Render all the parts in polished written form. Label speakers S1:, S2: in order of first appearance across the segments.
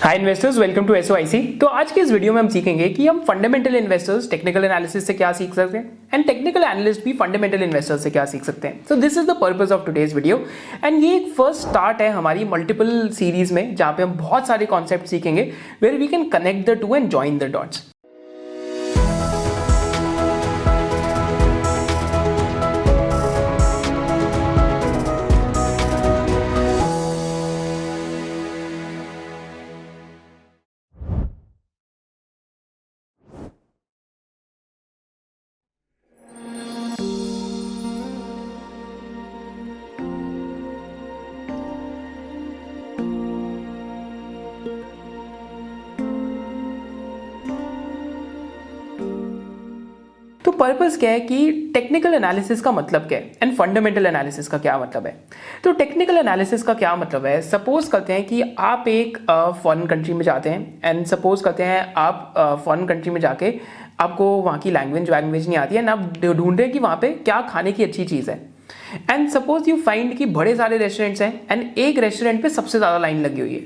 S1: Hi investors, welcome to SOIC. तो आज के इस वीडियो में हम सीखेंगे कि हम फंडामेंटल इन्वेस्टर्स टेक्निकल एनालिसिस से क्या सीख सकते हैं एंड टेक्निकल एनालिस्ट भी फंडामेंटल इन्वेस्टर्स से क्या सीख सकते हैं। सो this is the purpose of today's video and ये एक फर्स्ट स्टार्ट है हमारी मल्टीपल सीरीज में, जहां पे हम बहुत सारे कॉन्सेप्ट सीखेंगे where we can connect the two and join the dots. तो पर्पस क्या है कि टेक्निकल एनालिसिस का मतलब क्या है एंड फंडामेंटल एनालिसिस का क्या मतलब है। तो टेक्निकल एनालिसिस का क्या मतलब है, सपोज करते हैं कि आप एक फॉरेन कंट्री में जाते हैं एंड सपोज करते हैं आप फॉरेन कंट्री में जाके आपको वहाँ की लैंग्वेज नहीं आती है ना, आप ढूंढ रहे हैं कि वहाँ पे क्या खाने की अच्छी चीज़ है एंड सपोज यू फाइंड कि बड़े सारे रेस्टोरेंट्स हैं एंड एक रेस्टोरेंट पे सबसे ज़्यादा लाइन लगी हुई है।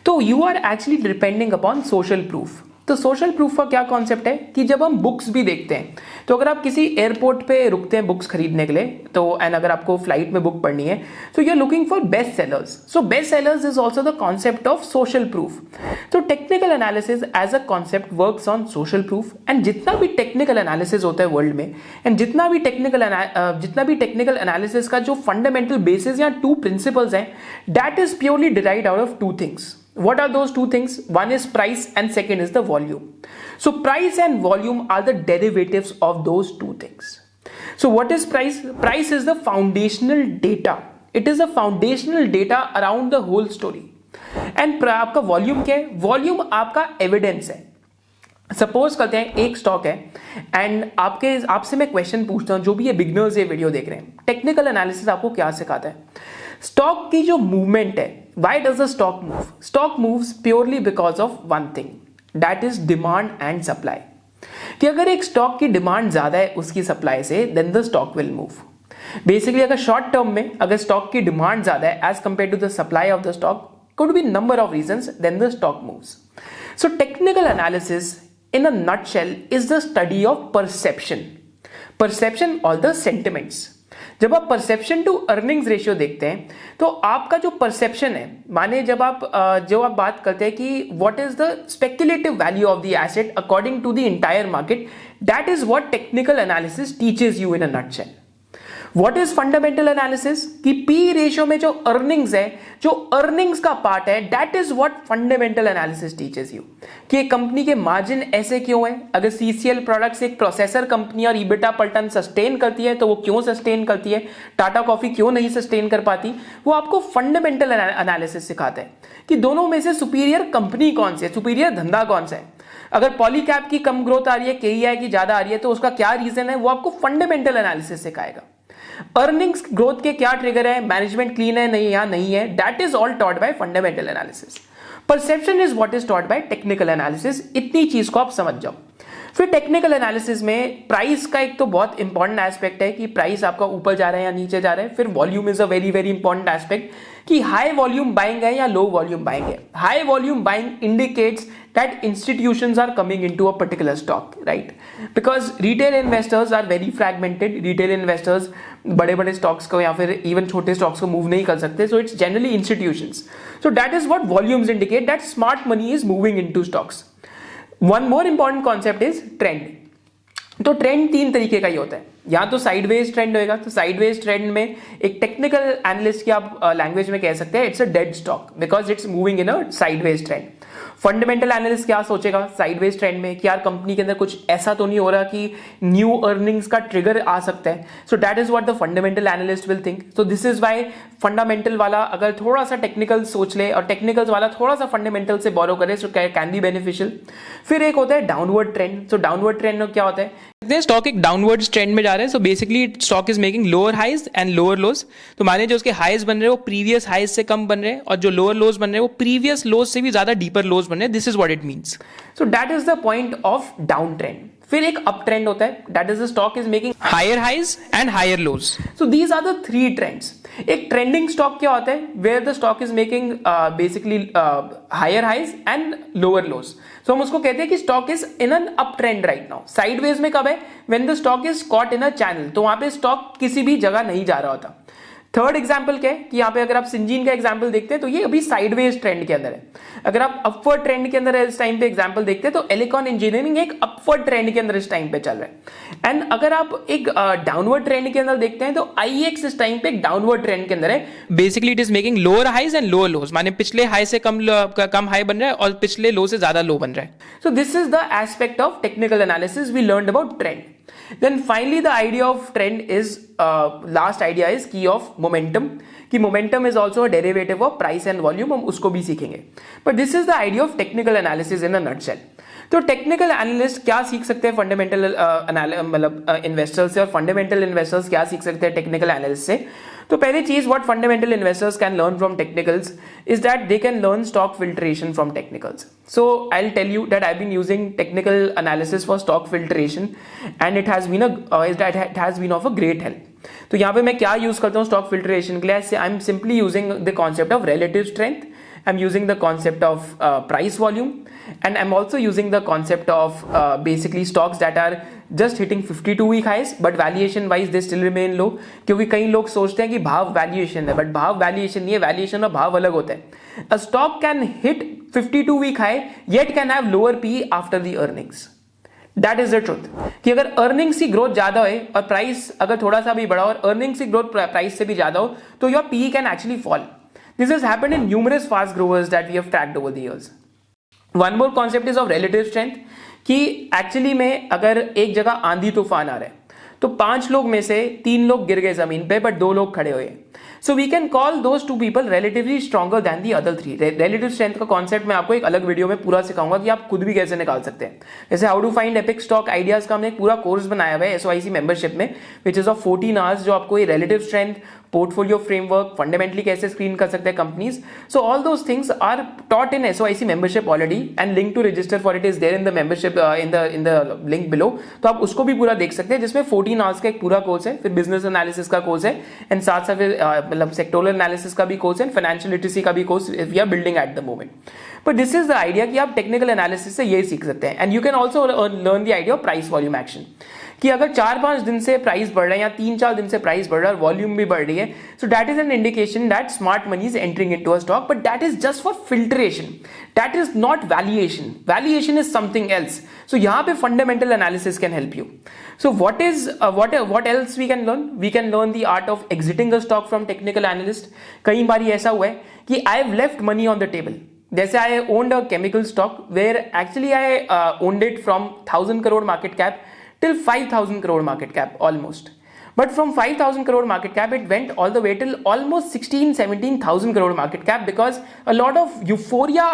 S1: तो you are actually depending upon social proof. तो सोशल प्रूफ का क्या कॉन्सेप्ट है कि जब हम बुक्स भी देखते हैं, तो अगर आप किसी एयरपोर्ट पे रुकते हैं बुक्स खरीदने के लिए, तो एंड अगर आपको फ्लाइट में बुक पढ़नी है तो you are looking for best sellers. So best sellers is also the concept of social proof. तो technical analysis as a concept works on social proof and जितना भी टेक्निकल एनालिसिस होता है वर्ल्ड में एंड जितना भी टेक्निकल एनालिसिस का जो फंडामेंटल बेसिस या टू प्रिंसिपल्स हैं, that is purely derived out of two things. What are those two things? One is price and second is the volume. So price and volume are the derivatives of those two things. So what is price? Price is the foundational data. It is the foundational data around the whole story. And आपका volume क्या है? Volume आपका evidence है। Suppose करते हैं एक stock है and आपसे मैं क्वेश्चन पूछता हूं, जो भी ये बिगनर्स ये वीडियो देख रहे हैं, टेक्निकल एनालिसिस आपको क्या सिखाता है? स्टॉक की जो मूवमेंट है, why does the stock move? Stock moves purely because of one thing, that is demand and supply. कि अगर एक स्टॉक की डिमांड ज्यादा है उसकी सप्लाई से, then the stock will move. Basically अगर शॉर्ट टर्म में अगर स्टॉक की डिमांड ज्यादा है as compare to the supply of the stock, could be number of reasons, then the stock moves. So technical analysis in a nutshell is the study of perception or the sentiments. जब आप perception to earnings ratio देखते हैं तो आपका जो perception है, माने जब आप बात करते हैं कि what is the speculative value of the asset according to the entire market, that is what technical analysis teaches you in a nutshell. What is fundamental analysis? कि P रेशियो में जो अर्निंग्स है, जो अर्निंग्स का part है, that is what fundamental analysis teaches you. कि एक company के मार्जिन ऐसे क्यों है? अगर CCL प्रोडक्ट्स एक प्रोसेसर कंपनी और EBITDA पर टन सस्टेन करती है तो वो क्यों सस्टेन करती है, टाटा कॉफी क्यों नहीं सस्टेन कर पाती, वो आपको फंडामेंटल एनालिसिस सिखाता है कि दोनों में से सुपीरियर कंपनी कौन सी है, सुपीरियर धंधा कौन सा है। अगर पॉलीकैप की कम ग्रोथ आ रही है, KEI की ज्यादा आ रही है, तो उसका क्या रीजन है, वो आपको फंडामेंटल एनालिसिस सिखाएगा। अर्निंग्स ग्रोथ के क्या ट्रिगर है, मैनेजमेंट क्लीन है नहीं या नहीं है, that is all taught by fundamental analysis. Perception is what is taught by technical analysis. इतनी चीज को आप समझ जाओ. फिर टेक्निकल एनालिसिस में प्राइस का एक तो बहुत इंपॉर्टेंट एस्पेक्ट है कि प्राइस आपका ऊपर जा रहा है या नीचे जा रहा है. फिर volume is a very very important aspect कि हाई वॉल्यूम बाइंग है या लो वॉल्यूम बाइंग है. High volume buying indicates that institutions are coming into a particular stock, right? Because retail investors are very fragmented. Retail investors बड़े बड़े stocks को या फिर even छोटे stocks को move नहीं कर सकते. So it's generally institutions. So that is what volumes indicate, that smart money is moving into stocks. One more important concept is trend. तो ट्रेंड तीन तरीके का ही होता है. या तो साइडवेज ट्रेंड होएगा, तो साइडवेज ट्रेंड में एक टेक्निकल एनालिस्ट की आप लैंग्वेज में कह सकते हैं it's a dead stock because it's moving in a sideways trend. Fundamental analyst क्या सोचेगा साइडवेज ट्रेंड में कि यार कंपनी के अंदर कुछ ऐसा तो नहीं हो रहा कि न्यू अर्निंग्स का ट्रिगर आ सकता है. So that is what the fundamental analyst will think. So this is why fundamental वाला अगर थोड़ा सा टेक्निकल सोच ले और टेक्निकल्स वाला थोड़ा सा फंडामेंटल से बोरो करे, सो कैन बी बेनिफिशियल. फिर एक होता है डाउनवर्ड ट्रेंड. सो डाउनवर्ड ट्रेंड में क्या होता है, स्टॉक एक डाउनवर्ड ट्रेंड में जा रहा है. So basically stock is making lower highs and lower lows. तो माने जो उसके हाइज बन रहे हैं वो प्रीवियस हाइज से कम बन रहे हैं और जो लोअर लोज बन रहे हैं वो प्रीवियस लोज से भी ज्यादा डीपर लोज बन रहे हैं. This is what it means. So that is the point of down trend. फिर एक अप ट्रेंड होता है, that is the stock is making higher highs and higher lows. So these are the three trends. एक trending stock क्या होता है, where the stock is making basically higher highs and lower lows. So हम उसको कहते हैं कि stock is in an up trend right now. Sideways में कब है, when the stock is caught in a channel, तो वहां पे स्टॉक किसी भी जगह नहीं जा रहा होता. थर्ड एग्जाम्पल क्या है कि यहाँ पे अगर आप सिंजीन का एग्जाम्पल देखते हैं तो ये अभी साइडवेज ट्रेंड के अंदर है. अगर आप अपवर्ड ट्रेंड के अंदर इस टाइम पे एग्जाम्पल देखते हैं तो एलिकॉन इंजीनियरिंग एक अपवर्ड ट्रेंड के अंदर इस टाइम पे चल रहा है. एंड अगर आप एक डाउनवर्ड ट्रेंड के अंदर देखते हैं तो आईएक्स इस टाइम पे एक डाउनवर्ड ट्रेंड के अंदर है. Basically it is making lower highs and lower lows, माने पिछले हाई से कम हाई बन रहा है और पिछले लो से ज्यादा लो बन रहा है. So this is the aspect of technical analysis we learned about trend. Then finally the idea of trend is last idea is key of momentum, कि momentum is also a derivative of price and volume, हम उसको भी सीखेंगे. But this is the idea of technical analysis in a nutshell. तो technical analyst क्या सीख सकते हैं फंडामेंटल मतलब इन्वेस्टर्स से, और फंडामेंटल इन्वेस्टर्स क्या सीख सकते हैं टेक्निकल एनालिस्ट से. तो पहली चीज what fundamental investors can learn from technicals is that they can learn stock filtration from technicals. So I will tell you that I been using technical analysis for stock filtration and it has been of a great help. तो यहाँ पे मैं क्या use करता हूँ stock filtration के लिए, I am simply using the concept of relative strength, I'm using the concept of price volume, and I'm also using the concept of basically stocks that are just hitting 52-week highs but valuation wise they still remain low. क्योंकि कई लोग सोचते हैं कि भाव valuation है, but भाव valuation नहीं है, वैल्यूएशन और भाव अलग होता है. A stock can hit 52-week high yet can have lower PE after the earnings. That is the truth कि अगर अर्निंग्स की ग्रोथ ज्यादा हो और प्राइस अगर थोड़ा सा भी बढ़ा और अर्निंग्स की ग्रोथ प्राइस से भी ज्यादा हो तो your PE can actually fall. This has happened in numerous fast growers that we have tracked over the years. One more concept is of relative strength कि एक्चुअली में अगर एक जगह आंधी तूफान आ रहा है तो 5 लोग में से 3 लोग गिर गए जमीन पे बट 2 लोग खड़े हुए. So we can call those 2 people relatively stronger than the other 3. Relative strength का कॉन्सेप्ट मैं आपको एक अलग वीडियो में पूरा सिखाऊंगा कि आप खुद भी कैसे निकाल सकते हैं. जैसे how to find epic stock ideas का हमने एक पूरा कोर्स बनाया हुआ है एसओआईसी मेंबरशिप में, विच इज ऑफ 14 आवर्स, जो आपको ये relative strength, portfolio framework, fundamentally कैसे स्क्रीन कर सकते हैं companies. So all those things are taught in SOIC membership already and link to register for it is there in the membership in the link below. तो आप उसको भी पूरा देख सकते हैं जिसमें 14 आवर्स का एक पूरा कोर्स है, फिर बिजनेस एनालिसिस का कोर्स है एंड साथ साथ फिर मतलब सेक्टोरल एनालिसिस का भी कोर्स है, फाइनेंशियल लिटरेसी का भी course we are building at the moment. But this is the idea कि आप टेक्निकल एनालिसिस से ये सीख सकते हैं. And you can also learn the idea of price volume action कि अगर 4-5 दिन से प्राइस बढ़ रहा है या 3-4 दिन से प्राइस बढ़ रहा है और वॉल्यूम भी बढ़ रही है, so that is an indication that smart money is entering into a stock, but that is just for filtration, that is not valuation. Valuation is something else. So यहां पे fundamental analysis can help you. So what else we can learn? We can learn the art of exiting a stock from technical analyst. कई बार ऐसा हुआ है कि I have left money on the table. जैसे I owned a chemical stock where actually I owned it from 1000 crore market cap till 5000 crore market cap almost. But from 5,000 crore market cap, it went all the way till almost 16,000-17,000 crore market cap because a lot of euphoria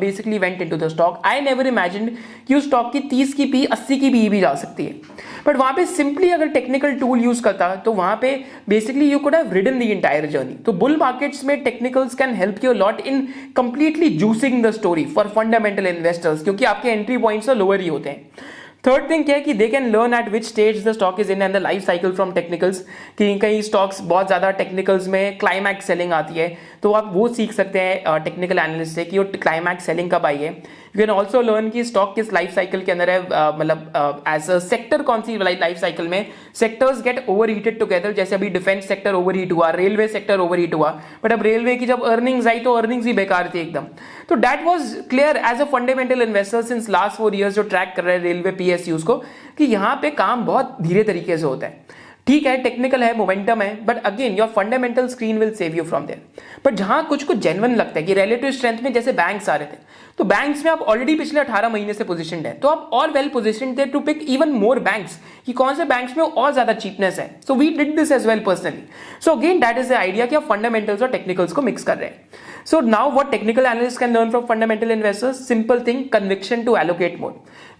S1: basically went into the stock. I never imagined कि उस stock की 30 की P 80 की P भी जा सकती है. But वहाँ पे simply अगर technical tool use करता तो वहाँ पे basically you could have ridden the entire journey. तो bull markets में technicals can help you a lot in completely juicing the story for fundamental investors क्योंकि आपके entry points तो lower ही होते हैं. थर्ड थिंग क्या है कि दे can learn eight which stage the stock is in and the life cycle from technicals. कि कई स्टॉक्स बहुत ज्यादा टेक्निकल्स में क्लाइमैक्स सेलिंग आती है तो आप वो सीख सकते हैं टेक्निकल एनालिस्ट से कि वो क्लाइमैक्स सेलिंग कब आई है. यू कैन ऑल्सो लर्न कि स्टॉक किस लाइफ साइकिल के अंदर है, मतलब एज अ सेक्टर कौन सी लाइफ साइकिल में sectors get over heated together. जैसे अभी डिफेंस सेक्टर ओवर हीट हुआ, रेलवे सेक्टर ओवर हीट हुआ, बट अब रेलवे की जब अर्निंग्स आई तो अर्निंग्स भी बेकार थी एकदम. तो that was clear as a fundamental investor since last 4 years जो ट्रैक कर रहे हैं रेलवे पीएसयूज को कि यहाँ पे काम बहुत धीरे तरीके से होता है. ठीक है, टेक्निकल है, मोमेंटम है, but again your fundamental screen will save you from there. But जहां कुछ जेन्युइन लगता है कि रिलेटिव स्ट्रेंथ में जैसे बैंक्स आ रहे थे तो बैंक्स में आप ऑलरेडी पिछले 18 महीने से पोजीशनड है तो आप और वेल पोजीशनड थे to pick even more banks कि कौन से बैंक्स में और ज्यादा चीपनेस है. So we did this as well personally. So again that is the idea कि आप फंडामेंटल्स और टेक्निकल्स को मिक्स कर रहे हैं. So now what technical analysts can learn from fundamental investors? Simple thing, conviction to allocate more.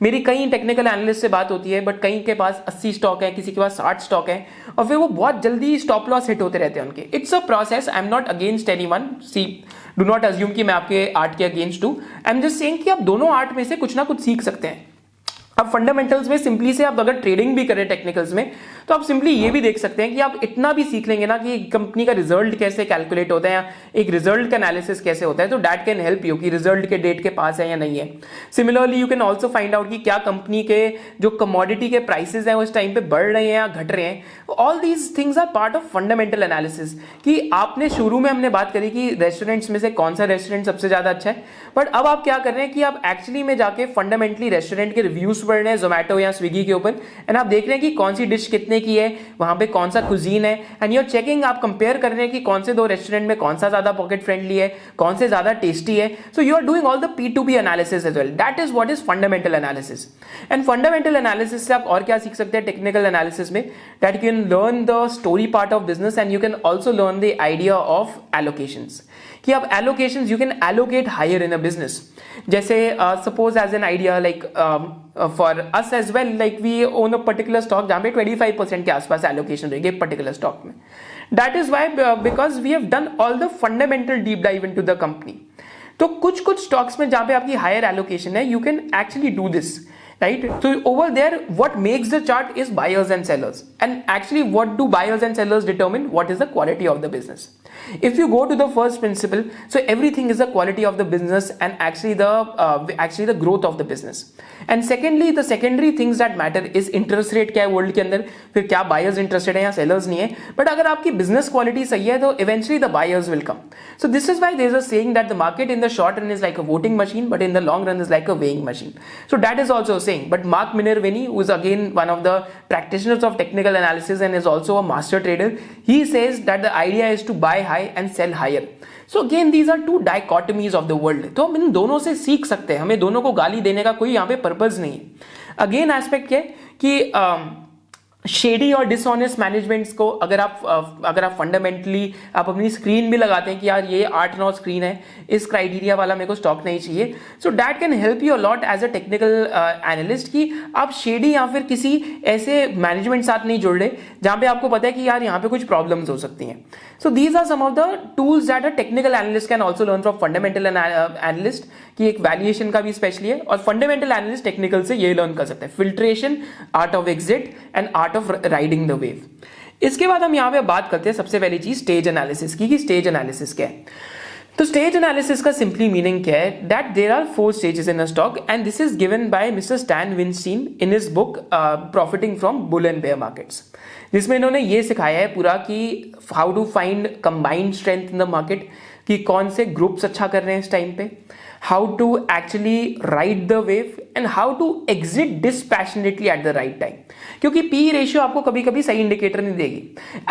S1: मेरी कई technical analyst से बात होती है बट कई के पास 80 स्टॉक है, किसी के पास 60 स्टॉक है और फिर वो बहुत जल्दी स्टॉप लॉस हिट होते रहते हैं उनके. It's a process. I am not against anyone. See do not assume कि मैं आपके आर्ट के अगेंस्ट हूं. आई एम जस्ट सेइंग कि आप दोनों आर्ट में से कुछ ना कुछ सीख सकते हैं. अब फंडामेंटल्स में सिंपली से आप अगर ट्रेडिंग भी करें टेक्निकल्स में, तो आप सिंपली ये भी देख सकते हैं कि आप इतना भी सीख लेंगे ना कि कंपनी का रिजल्ट कैसे कैलकुलेट होता है या एक रिजल्ट का एनालिसिस कैसे होता है, तो दैट कैन हेल्प यू कि रिजल्ट के डेट के पास है या नहीं है। Similarly you can also find out कि क्या कंपनी के जो कमोडिटी के प्राइसेस हैं उस टाइम पे बढ़ रहे हैं या घट रहे हैं। All these things are part of fundamental analysis. कि आपने शुरू में हमने बात करी कि रेस्टोरेंट्स में से कौन सा रेस्टोरेंट सबसे ज्यादा अच्छा है, बट अब आप क्या कर रहे हैं कि आप एक्चुअली में जाके फंडामेंटली रेस्टोरेंट के रिव्यूज पढ़ रहे हैं जोमेटो या स्विगी के ऊपर, एंड आप देख रहे हैं कि कौन सी डिश कितने की है, वहां पे कौन सा कुजीन है, एंड यूर चेकिंग, आप कंपेयर कर रहे हैं कि कौन से दो रेस्टोरेंट में कौन सा ज्यादा पॉकेट फ्रेंडली है, कौन से ज्यादा टेस्टी है। So you are doing all the P2P analysis as well. That is what is fundamental analysis. And fundamental analysis से आप और क्या सीख सकते हैं टेक्निकल एनालिसिस में, that you can learn the story part of business and you can also learn the idea of allocations. कि आप allocations you can allocate higher in a business. जैसे suppose as an idea like for us as well, like we own a particular stock जहां पे 25% के आसपास allocation रहेगी particular stock में। That is why because we have done all the fundamental deep dive into the company. तो कुछ stocks में जहां पे आपकी हायर एलोकेशन है, you can actually do this, right? So over there, what makes the chart is buyers and sellers, and actually what do buyers and sellers determine? What is the quality of the business? If you go to the first principle, so everything is the quality of the business and actually the growth of the business. And secondly, the secondary things that matter is interest rate क्या है world के अंदर, फिर क्या buyers interested है या sellers नहीं है, but अगर आपकी business quality सही है तो eventually the buyers will come. So this is why there is a saying that the market in the short run is like a voting machine, but in the long run is like a weighing machine. So that is also saying. But Mark Minervini, who is again one of the practitioners of technical analysis and is also a master trader, he says that the idea is to buy high and sell higher. So again, these are two dichotomies of the world. तो हम इन दोनों से सीख सकते हैं, हमें दोनों को गाली देने का कोई यहाँ पे पर्पज नहीं है। अगेन एस्पेक्ट क्या है कि शेडी और डिसऑनेस्ट मैनेजमेंट्स को अगर आप फंडामेंटली आप अपनी स्क्रीन भी लगाते हैं कि यार ये 8-9 स्क्रीन है, इस क्राइटेरिया वाला मेरे को स्टॉक नहीं चाहिए, so that can help you a lot as a technical analyst कि आप शेडी या फिर किसी ऐसे मैनेजमेंट साथ नहीं जुड़ रहे जहां पे आपको पता है कि यार यहाँ पे कुछ प्रॉब्लम्स हो सकती हैं। So these are some of the tools that a technical analyst can also learn from fundamental analyst, कि एक वैल्यूएशन का भी स्पेशली है, और फंडामेंटल एनालिस्ट टेक्निकल से ये लर्न कर सकते हैं filtration, art of exit and art of riding the wave. इसके बाद हम यहाँ पे बात करते हैं सबसे पहली चीज स्टेज एनालिसिस की, कि स्टेज एनालिसिस क्या है। तो स्टेज एनालिसिस का सिंपली मीनिंग क्या है, that there are 4 stages in a stock and this is given by mister Stan Weinstein in his book profiting from bull and bear markets, जिसमें इन्होंने ये सिखाया है पूरा कि how to find combined strength in the market, कि कौन से ग्रुप्स अच्छा कर रहे हैं इस टाइम पे, how to actually ride the wave and how to exit dispassionately at the right time। क्योंकि P रेशियो आपको कभी कभी सही इंडिकेटर नहीं देगी।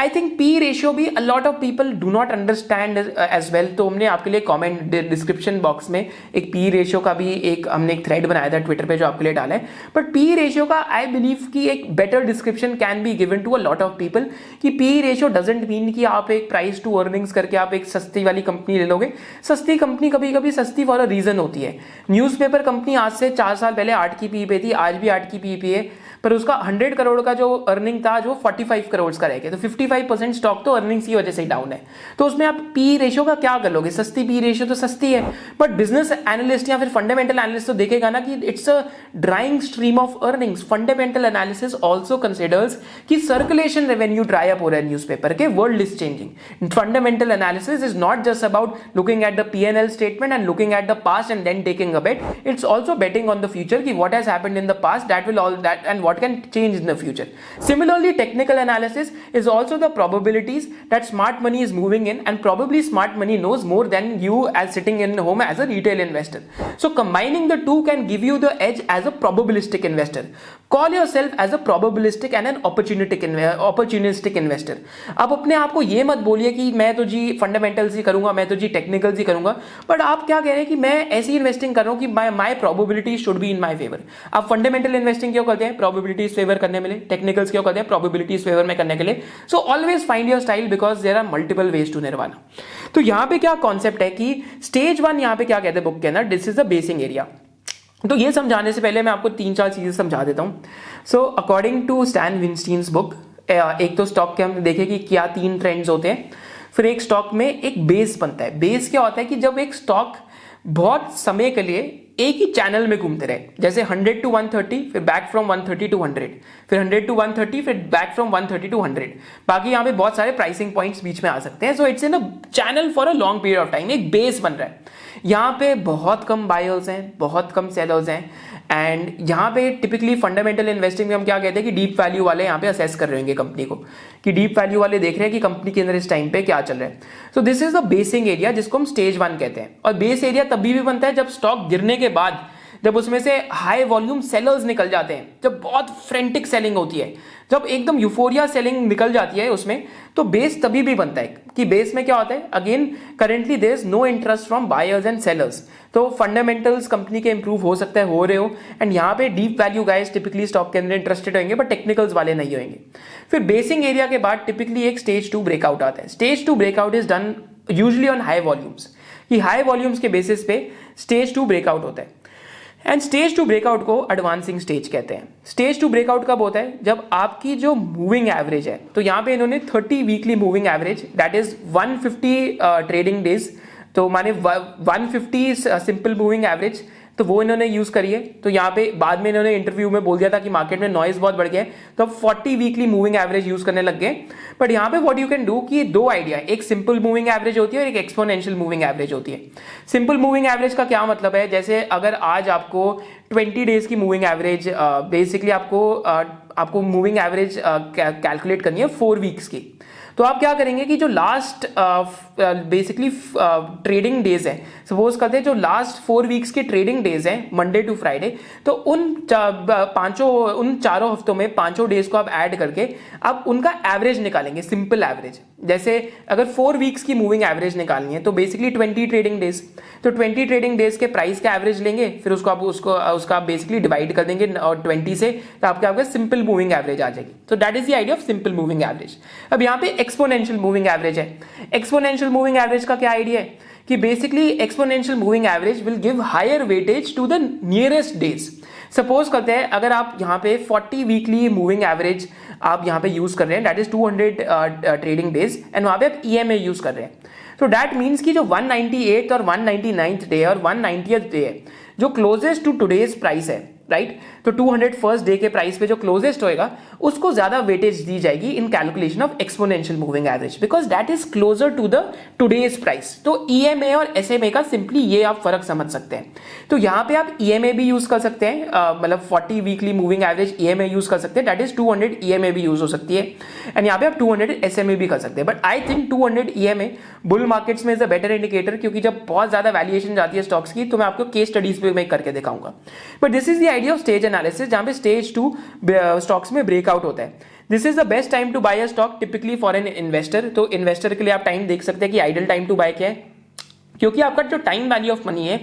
S1: आई थिंक P रेशियो भी a lot of people do not understand as well। तो हमने आपके लिए कमेंट डिस्क्रिप्शन बॉक्स में एक P रेशियो का भी हमने एक थ्रेड बनाया था ट्विटर पे जो आपके लिए डाला है, बट P रेशियो का आई बिलीव कि एक better description can be given to a lot of people, कि P रेशियो डजंट मीन कि आप एक प्राइस टू अर्निंग्स करके आप एक सस्ती वाली कंपनी ले लोगे। सस्ती कंपनी कभी कभी सस्ती फॉर अ रीजन होती है। न्यूज़पेपर कंपनी आज से 4 साल पहले 8 की पी पे थी, आज भी 8 की पी पे है, पर उसका 100 करोड़ का जो अर्निंग था जो 45 करोड़ का रह गया, तो 55% स्टॉक तो अर्निंग्स की वजह से डाउन है। तो उसमें आप पी रेशियो का क्या कर लोगे, सस्ती पी रेशियो तो सस्ती है, बट बिजनेस एनालिस्ट या फिर फंडामेंटल एनालिस्ट तो देखेगा ना कि it's a drying stream of earnings. Fundamental analysis also considers कि सर्कुलेशन रेवेन्यू ड्राई अप हो रहा है न्यूज़पेपर के, world is changing. Fundamental analysis is not just about looking at the P&L statement and looking at the past and then taking a bet, it's also betting on the future कि what has happened in the past, that will all that and what can change in the future. Similarly, technical analysis is also the probabilities that smart money is moving in, and probably smart money knows more than you as sitting in home as a retail investor. So combining the two can give you the edge as a probabilistic investor. Call yourself as a probabilistic and an opportunistic investor. अब अपने आप को ये मत बोलिए कि मैं तो जी फंडामेंटल्स ही करूंगा, मैं तो जी टेक्निकल्स ही करूंगा, बट आप क्या कह रहे हैं कि मैं ऐसी इन्वेस्टिंग कर रहा हूं कि my probability should be in my favour. आप फंडामेंटल इन्वेस्टिंग क्यों करते हैं, प्रोबेबिलिटीज फेवर करने के लिए। टेक्निकल्स क्यों करते हैं, प्रोबेबिलिटीज फेवर में करने के लिए। So always find your style because there are multiple ways to nirvana. तो यहां पे क्या कॉन्सेप्ट है कि स्टेज 1 यहां पे क्या कहते हैं बुक के अंदर, this is the basin area. तो ये समझाने से पहले मैं आपको 3-4 चीजें समझा देता हूं। So according to Stan Weinstein's book, एक तो स्टॉक के हम देखें कि क्या 3 ट्रेंड्स होते हैं, फिर एक स्टॉक में एक बेस बनता है। बेस क्या होता है कि जब एक स्टॉक बहुत समय के लिए एक ही चैनल में घूमते रहे, जैसे 100 to 130, फिर बैक फ्रॉम 130 to 100, फिर 100 to 130, फिर बैक फ्रॉम 130 to 100। बाकी यहाँ पे बहुत सारे प्राइसिंग पॉइंट्स बीच में आ सकते हैं। So it's in a channel for a long period of time, एक बेस बन रहा है। यहाँ पे बहुत कम बायर्स हैं, बहुत कम सेलर्स हैं, एंड यहाँ पे टिपिकली फंडामेंटल इन्वेस्टिंग में हम क्या कहते हैं कि डीप वैल्यू वाले यहाँ पे असेस कर रहे होंगे कंपनी को, कि डीप वैल्यू वाले देख रहे हैं कि कंपनी के अंदर इस टाइम पे क्या चल रहा है। So this is the basin area जिसको हम स्टेज 1 कहते हैं। और बेस एरिया तभी भी बनता है जब स्टॉक गिरने के बाद, जब उसमें से हाई वॉल्यूम सेलर्स निकल जाते हैं, जब बहुत फ्रेंटिक सेलिंग होती है, जब एकदम यूफोरिया सेलिंग निकल जाती है उसमें, तो बेस तभी भी बनता है। कि बेस में क्या होता है, again currently there is no interest from buyers and sellers, तो फंडामेंटल्स कंपनी के इंप्रूव हो सकता है, हो रहे हो, एंड यहाँ पे deep value guys typically stock के अंदर इंटरेस्टेड होंगे, बट टेक्निकल्स वाले नहीं होंगे। फिर बेसिंग एरिया के बाद टिपिकली एक स्टेज 2 ब्रेकआउट आता है। Stage 2 breakout is done usually on high volumes, कि हाई वॉल्यूम्स के बेसिस पे स्टेज 2 ब्रेकआउट होता है। एंड स्टेज 2 ब्रेकआउट को एडवांसिंग स्टेज कहते हैं। स्टेज 2 ब्रेकआउट कब होता है, जब आपकी जो मूविंग एवरेज है, तो यहाँ पे इन्होंने 30 weekly moving average, that is 150 trading days, तो माने 150 सिंपल मूविंग एवरेज, तो वो इन्होंने यूज करी है। तो यहाँ पे बाद में इन्होंने इंटरव्यू में बोल दिया था कि मार्केट में नॉइज बहुत बढ़ गया है, तो अब 40 वीकली मूविंग एवरेज यूज करने लग गए। बट यहाँ पे व्हाट यू कैन डू कि दो आइडिया, एक सिंपल मूविंग एवरेज होती है और एक एक्सपोनेंशियल मूविंग एवरेज होती है। सिंपल मूविंग एवरेज का क्या मतलब है, जैसे अगर आज आपको 20 डेज की मूविंग एवरेज, बेसिकली आपको मूविंग एवरेज कैलकुलेट करनी है 4 वीक्स की, तो आप क्या करेंगे कि जो लास्ट बेसिकली ट्रेडिंग डेज है, सपोज करते हैं जो लास्ट 4 वीक्स के ट्रेडिंग डेज हैं मंडे टू फ्राइडे, तो उन चारों हफ्तों में 5 डेज को आप ऐड करके आप उनका एवरेज निकालेंगे, सिंपल एवरेज। जैसे अगर 4 वीक्स की मूविंग एवरेज निकालनी है तो बेसिकली 20 ट्रेडिंग डेज, तो 20 ट्रेडिंग डेज के प्राइस का एवरेज लेंगे, फिर उसका बेसिकली डिवाइड कर देंगे और 20 से, तो आपका सिंपल मूविंग एवरेज आ जाएगी। तो that is the idea of simple moving average. अब यहाँ पे एक्सपोनेंशियल मूविंग एवरेज है। एक्सपोनेंशियल मूविंग एवरेज का क्या आइडिया है कि basically exponential moving average will give higher weightage to the nearest days. Suppose करते हैं अगर आप यहाँ पे 40 वीकली मूविंग एवरेज आप यहाँ पे यूज कर रहे हैं, that is 200 trading days, and वहां पे आप EMA यूज कर रहे हैं, तो दैट मीन्स कि जो 198th और 199th डे और 190th डे है, जो क्लोजेस्ट टू टुडेज प्राइस है, राइट, तो 201st डे के प्राइस पे जो क्लोजेस्ट होएगा उसको ज्यादा वेटेज दी जाएगी in calculation of exponential moving average, because that is closer to the today's price. तो EMA और SMA का सिंपली ये आप फर्क समझ सकते हैं। तो यहाँ पे आप EMA भी यूज कर सकते हैं, मतलब 40 weekly moving average EMA use कर सकते हैं, दैट इज 200 EMA भी यूज हो सकती है, एंड यहाँ पे आप 200 SMA भी कर सकते हैं। But I think 200 EMA bull markets में इज अ बेटर इंडिकेटर, क्योंकि जब बहुत ज्यादा वैल्यूएशन जाती है स्टॉक्स की, तो मैं आपको केस स्टडीज पे मैं करके दिखाऊंगा। But this is the idea of stage analysis, जहां पे स्टेज 2 स्टॉक्स में ब्रेकआउट होता है। This is the best time to buy a stock typically for an investor. तो इन्वेस्टर के लिए आप टाइम देख सकते हैं कि आइडल टाइम टू बाय क्या है, क्योंकि आपका जो टाइम वैल्यू ऑफ मनी है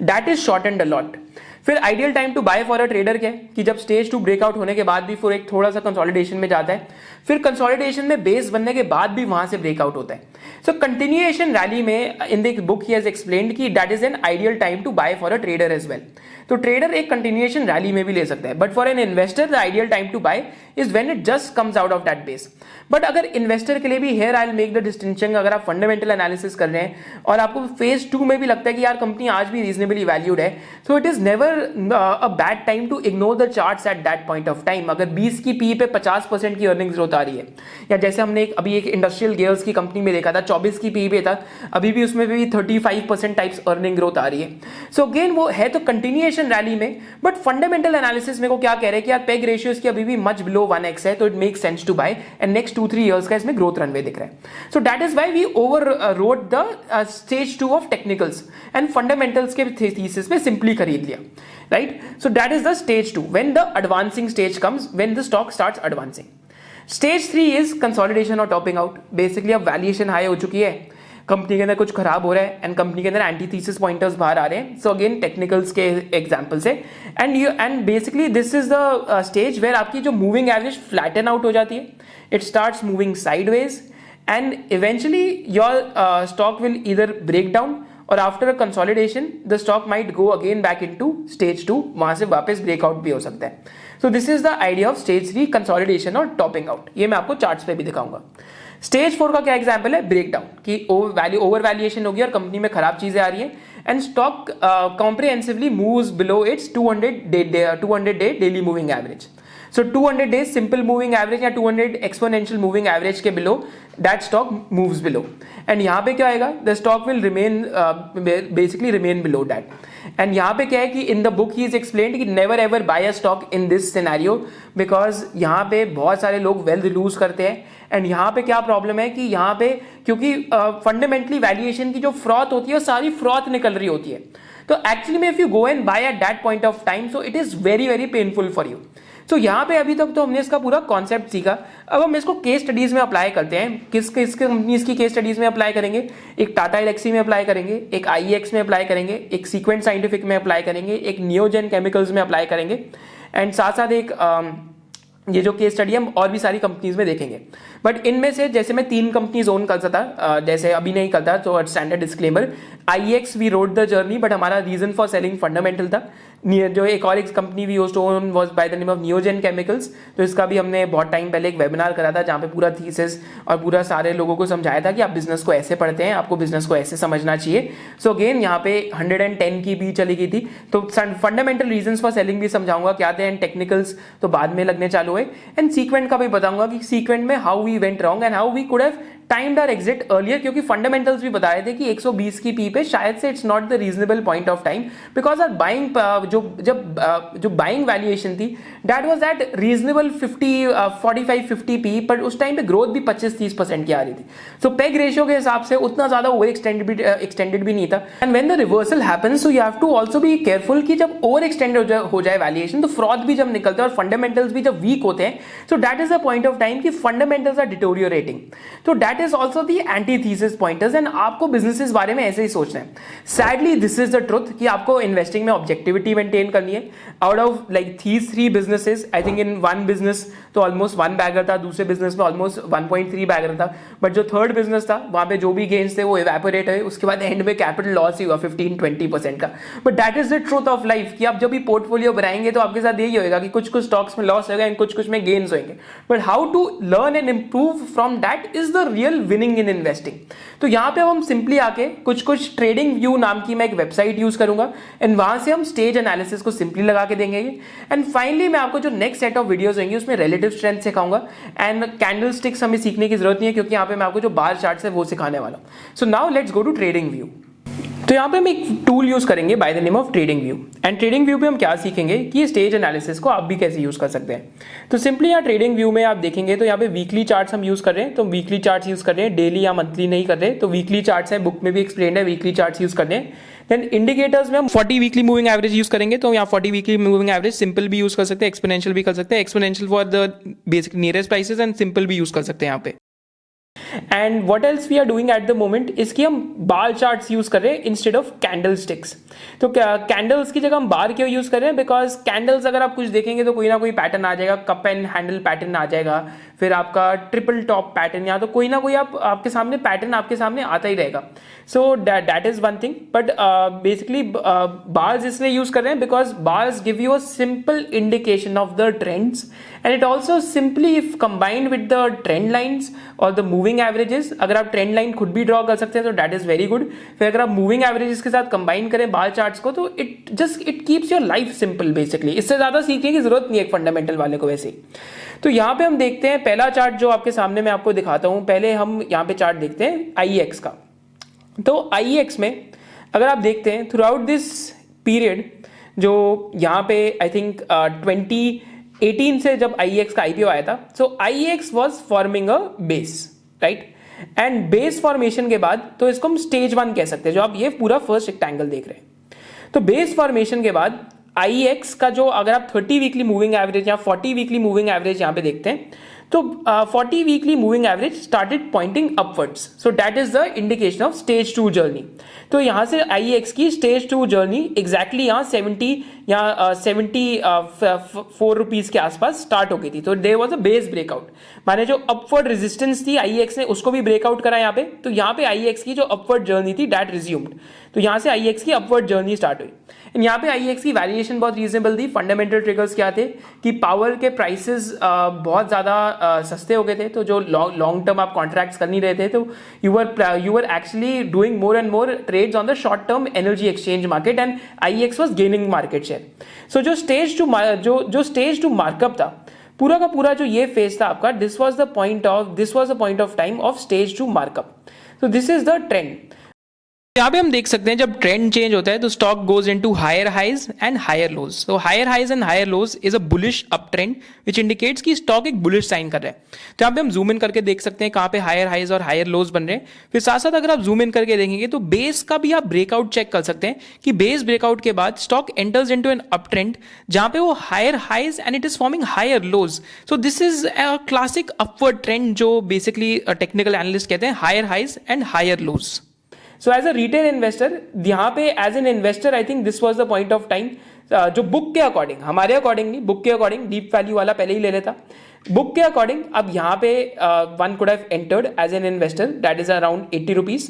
S1: that is short and a lot. फिर ideal time to buy for a trader क्या है कि जब स्टेज 2 ब्रेकआउट होने के बाद भी फिर एक थोड़ा सा कंसोलिडेशन में जाता है, फिर कंसोलिडेशन में बेस बनने के बाद भी वहां से ब्रेकआउट होता है। सो कंटिन्यूएशन रैली में इन द बुक ही हैज एक्सप्लेन्ड कि that is an ideal time to buy for a trader as well. तो ट्रेडर एक कंटिन्यूएशन रैली में भी ले सकता है, but for an investor the ideal time to buy is when it just comes out of that base. But अगर investor के लिए भी here I will make the distinction, अगर आप फंडामेंटल एनालिसिस कर रहे हैं और आपको फेज 2 में भी लगता है कि यार कंपनी आज भी रीजनेबली वैल्यूड है, so it is never a bad time to ignore the charts at that point of time. अगर 20 की पी पे 50% की अर्निंग्स ग्रोथ आ रही है, या जैसे हमने अभी एक इंडस्ट्रियल गियर्स की कंपनी में देखा था 24 की पी पे था, अभी भी उसमें भी 35% टाइप्स अर्निंग ग्रोथ आ रही है। सो अगेन वो है तो कंटिन्यूएशन रैली में, बट फंडामेंटल एनालिसिस में को क्या कह रहे हैं कि यार पेग रेशियोज की अभी भी मच बिलो 1x है, तो it make sense to buy, and next 2-3 years का इसमें ग्रोथ रनवे दिख रहा है। So that is why we overrode the stage 2 of technicals and fundamentals के थीसिस पे सिंपली खरीद लिया, right. So that is the stage 2 when the advancing stage comes, when the stock starts advancing. Stage 3 is consolidation और topping out. Basically अब valuation high हो चुकी है, company के अंदर कुछ खराब हो रहा है, एंड कंपनी के अंदर एंटीथीसिस पॉइंटर्स बाहर आ रहे हैं। सो अगेन टेक्निकल्स के एग्जांपल से, and basically this is the stage where आपकी जो मूविंग एवरेज फ्लैटन आउट हो जाती है, it starts moving sideways, and eventually your stock will either break down, और after a consolidation the stock might go again back into stage 2, वहां से वापस breakout भी हो सकता है। So this is the idea of stage 3 consolidation और topping out. ये मैं आपको चार्ट्स पे भी दिखाऊंगा। स्टेज 4 का क्या एग्जांपल है, ब्रेकडाउन, कि ओवर वैल्यूएशन होगी और कंपनी में खराब चीजें आ रही है, and stock comprehensively moves below its 200 day daily moving average. So 200 days simple moving average या 200 exponential moving average के below that stock moves below. And यहाँ पे क्या आएगा? The stock will basically remain below that. And यहाँ पे क्या है कि in the book he is explained कि never ever buy a stock in this scenario because यहाँ पे बहुत सारे लोग wealth lose करते हैं. एंड यहाँ पे क्या प्रॉब्लम है कि यहाँ पे क्योंकि फंडामेंटली वैल्यूएशन की जो फ्रॉथ होती है वो सारी फ्रॉथ निकल रही होती है. तो एक्चुअली में if you go and by eight that point of time so it is very very painful for you. तो यहाँ पे अभी तक तो हमने इसका पूरा कॉन्सेप्ट सीखा. अब हम इसको केस स्टडीज में अप्लाई करते हैं. किस कंपनीज की केस स्टडीज में अप्लाई करेंगे? एक टाटा एलेक्सी में अप्लाई करेंगे, एक आईएक्स में अप्लाई करेंगे, एक सीक्वेंट साइंटिफिक में अप्लाई करेंगे, एक नियोजन केमिकल्स में अप्लाई करेंगे. एंड साथ साथ एक ये जो केस स्टडी हम और भी सारी कंपनीज में देखेंगे. बट इनमें से जैसे मैं 3 कंपनीज ओन करता था, जैसे अभी नहीं करता, तो standard disclaimer, IEX we rode the journey but हमारा रीजन फॉर सेलिंग फंडामेंटल था. जो एक और एक company we used to own was by the name of Neogen Chemicals. तो इसका भी हमने बहुत टाइम पहले एक वेबिनार करा था जहाँ पे पूरा थीसिस और पूरा सारे लोगों को समझाया था कि आप बिजनेस को ऐसे पढ़ते हैं, आपको बिजनेस को ऐसे समझना चाहिए. सो अगेन यहाँ पे 110 की भी चली गई थी. तो फंडामेंटल रीजंस फॉर सेलिंग भी समझाऊंगा क्या थे, एंड टेक्निकल्स तो बाद में लगने चालू हुए. एंड सीक्वेंट का भी बताऊंगा कि सीक्वेंट में how we went wrong and how we could have timed our exit earlier, क्योंकि फंडामेंटल्स भी बताए थे कि 120 की पी पे शायद से it's not the reasonable point of time because are buying जो बाइंग वैल्यूएशन थी that was at reasonable 45-50 P, पर उस टाइम पे ग्रोथ भी 25-30% की आ रही थी. सो पेग रेशियो के हिसाब से उतना ज्यादा ओवर एक्सटेंडेड भी नहीं था. And when the reversal happens so you have to also be careful कि जब ओवर एक्सटेंड हो जाए वैल्यूएशन तो फ्रॉड भी जब निकलता है और फंडामेंटल्स भी जब वीक होते हैं, सो that is the point of time कि फंडामेंटल्स आर डिटोरियोरेटिंग. तो that is also the antithesis pointers. And आपको बिजनेसेस बारे में ऐसे ही सोचना है. Sadly this is the truth कि आपको इन्वेस्टिंग में ऑब्जेक्टिविटी मेंटेन करनी है. Out of like 3 businesses, I think in one business तो ऑलमोस्ट 1 बैगर था, दूसरे बिजनेस में ऑलमोस्ट 1.3 बैगर था. बट जो थर्ड बिजनेस था वहां पे जो भी गेन्स थे वो इवेपोरेट हुए. उसके बाद एंड में कैपिटल लॉस ही हुआ 15-20% का. But that is the truth of life कि आप जब भी पोर्टफोलियो बनाएंगे तो आपके साथ यही होगा कि कुछ स्टॉक्स में लॉस होगा एंड कुछ में गेन्स होंगे. But how to learn and improve from that is the real winning in investing. तो यहां पे हम सिंपली आके कुछ ट्रेडिंग व्यू नाम की मैं एक वेबसाइट यूज करूंगा एंड वहां से हम स्टेज एनालिसिस को सिंपली लगा के देंगे. एंड फाइनली मैं आपको जो नेक्स्ट सेट ऑफ वीडियोस होंगे उसमें रिलेटिव स्ट्रेंथ सिखाऊंगा. एंड कैंडल स्टिक्स हमें सीखने की जरूरत नहीं है क्योंकि यहाँ पे मैं आपको जो बार चार्ट है वो सिखाने वाला हूं. So now let's go to trading view. तो यहाँ पे हम एक टूल यूज करेंगे by the name of trading view. And trading view पे हम क्या सीखेंगे कि स्टेज एनालिसिस को आप भी कैसे यूज कर सकते हैं. तो सिंपली यहाँ ट्रेडिंग व्यू में आप देखेंगे तो यहाँ पे वीकली चार्ट्स हम यूज कर रहे हैं. तो वीकली चार्ट्स यूज कर रहे हैं, डेली या मंथली नहीं कर रहे. तो वीकली चार्ट्स है, बुक में भी एक्सप्लेन है, वीकली चार्ट्स यूज कर रहे हैं. देन इंडिकेटर्स में हम 40 वीकली मूविंग एवरेज यूज करेंगे. तो यहाँ 40 वीकली मूविंग एवरेज सिंपल भी यूज कर सकते हैं, एक्सपोनेंशियल भी कर सकते हैं. Exponential for the basic nearest prices and simple भी यूज कर सकते हैं यहाँ पे. And what else we are doing at the moment इसकी हम बार चार्ट्स यूज कर रहे हैं इंस्टेड ऑफ कैंडल स्टिक्स. तो कैंडल्स की जगह हम बार क्यों यूज कर रहे हैं? बिकॉज कैंडल्स अगर आप कुछ देखेंगे तो कोई ना कोई पैटर्न आ जाएगा, कप एंड हैंडल पैटर्न आ जाएगा, फिर आपका ट्रिपल टॉप पैटर्न, या तो कोई ना कोई आपके सामने पैटर्न आपके सामने आता ही रहेगा. सो that is one thing. But basically bars इसलिए यूज कर रहे हैं because bars give you a simple indication of the trends and it also simply if combined with the trend lines और द मूविंग एवरेजेस. अगर आप trend line खुद भी draw कर सकते हैं तो दैट इज वेरी गुड. फिर अगर आप मूविंग एवरेजेस के साथ कंबाइन करें बार चार्ट्स को तो it keeps your life simple basically. इससे ज्यादा सीखने की जरूरत नहीं है फंडामेंटल वाले को वैसे. तो यहाँ पे हम देखते हैं पहला चार्ट जो आपके सामने मैं आपको दिखाता हूं. पहले हम यहाँ पे चार्ट देखते हैं आईएक्स का. तो आईएक्स में अगर आप देखते हैं थ्रू आउट दिस पीरियड जो यहाँ पे आई थिंक 2018 से जब आईएक्स का आईपीओ आया था, so IEX was forming a base, right. And base formation के बाद तो इसको हम स्टेज 1 कह सकते हैं, जो आप ये पूरा फर्स्ट रेक्टेंगल देख रहे हैं. तो बेस फॉर्मेशन के बाद आईएक्स का जो अगर आप 30 वीकली मूविंग एवरेज या 40 वीकली मूविंग एवरेज यहां पे देखते हैं तो 40 weekly moving average started pointing upwards. So that is the indication of stage 2 journey. तो यहां से आईएक्स की स्टेज 2 जर्नी एग्जैक्टली यहां 70 या 74 रुपीज के आसपास स्टार्ट हो गई थी. तो there was a base breakout, माने जो अपवर्ड रेजिस्टेंस थी आईएक्स ने उसको भी ब्रेकआउट करा यहाँ पे. तो यहाँ पे आईएक्स की जो अपवर्ड जर्नी थी दैट रिज्यूम्ड. तो तो यहाँ से IEX की अपवर्ड जर्नी स्टार्ट हुई। एंड यहाँ पे IEX की वैल्यूएशन बहुत रीजनेबल थी। फंडामेंटल ट्रिगर्स क्या थे कि पावर के प्राइसेस बहुत ज़्यादा सस्ते हो गए थे, तो जो लॉन्ग टर्म आप कॉन्ट्रैक्ट्स कर नहीं रहे थे, तो you were actually doing more and more trades on the short term energy exchange market and IEX was gaining market share. So जो स्टेज टू मार्कअप था, पूरा का पूरा जो ये फेज था आपका, this was the point of time of stage two markup. So this is the trend. यहाँ पे हम देख सकते हैं जब ट्रेंड चेंज होता है तो stock goes into higher highs and higher lows. So higher highs and higher lows is a bullish up trend which indicates कि स्टॉक एक बुलिश साइन कर रहा है। तो यहाँ पे हम जूम इन करके देख सकते हैं कहाँ पे हायर हाइज और हायर लोज बन रहे हैं। फिर साथ साथ अगर आप जूम इन करके देखेंगे तो बेस का भी आप ब्रेकआउट चेक कर सकते हैं कि बेस ब्रेकआउट के बाद stock enters into an up trend जहाँ पे वो higher highs and it is forming higher lows. So this is a classic upward trend जो बेसिकली टेक्निकल एनालिस्ट कहते हैं higher highs and higher lows. So as a retail investor, यहाँ पे as an investor I think this was the point of time जो book के according, हमारे according नहीं, book के अकॉर्डिंग, डीप वैल्यू वाला पहले ही ले लेता, बुक के अकॉर्डिंग अब यहाँ पे one could have entered as an investor that is around 80 rupees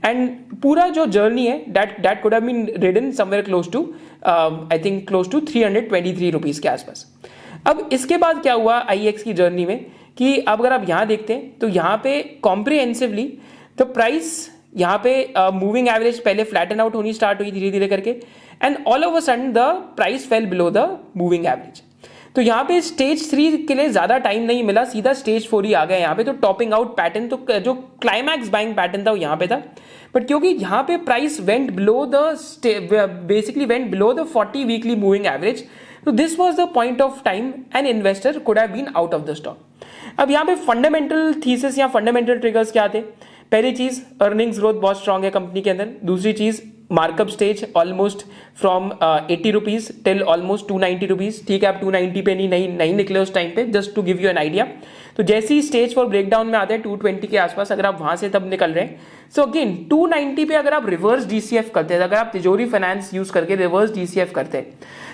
S1: and पूरा जो जर्नी है that could have been ridden somewhere close to I think close to 323 rupees के आसपास। अब इसके बाद क्या हुआ IEX की जर्नी में कि अब अगर आप यहाँ देखते हैं तो यहाँ पे कॉम्प्रिहेंसिवली द प्राइस यहाँ पे मूविंग एवरेज पहले फ्लैटन आउट होनी स्टार्ट हुई धीरे धीरे करके and all of a sudden the price fail below the moving average. तो यहाँ पे स्टेज 3 के लिए ज्यादा टाइम नहीं मिला, सीधा स्टेज 4 ही आ गया यहाँ पे। तो टॉपिंग आउट पैटर्न, तो जो क्लाइमैक्स बाइंग पैटर्न था वो यहाँ पे था, बट क्योंकि यहाँ पे price went below the 40 weekly moving average, तो this was the point of time an investor could have been out of the stock. अब यहाँ पे फंडामेंटल थीसिस या फंडामेंटल ट्रिगर्स क्या थे? पहली चीज, अर्निंग्स ग्रोथ बहुत स्ट्रांग है कंपनी के अंदर। दूसरी चीज, markup stage almost from 80 rupees till almost 290 rupees. ठीक है, आप 290 पे नहीं निकले उस टाइम पे, just to give you an idea. तो जैसे ही स्टेज फॉर ब्रेकडाउन में आते हैं 220 के आसपास, अगर आप वहां से तब निकल रहे हैं, सो अगेन 290 पे अगर आप रिवर्स DCF करते हैं, अगर आप तिजोरी फाइनेंस यूज करके रिवर्स DCF करते हैं,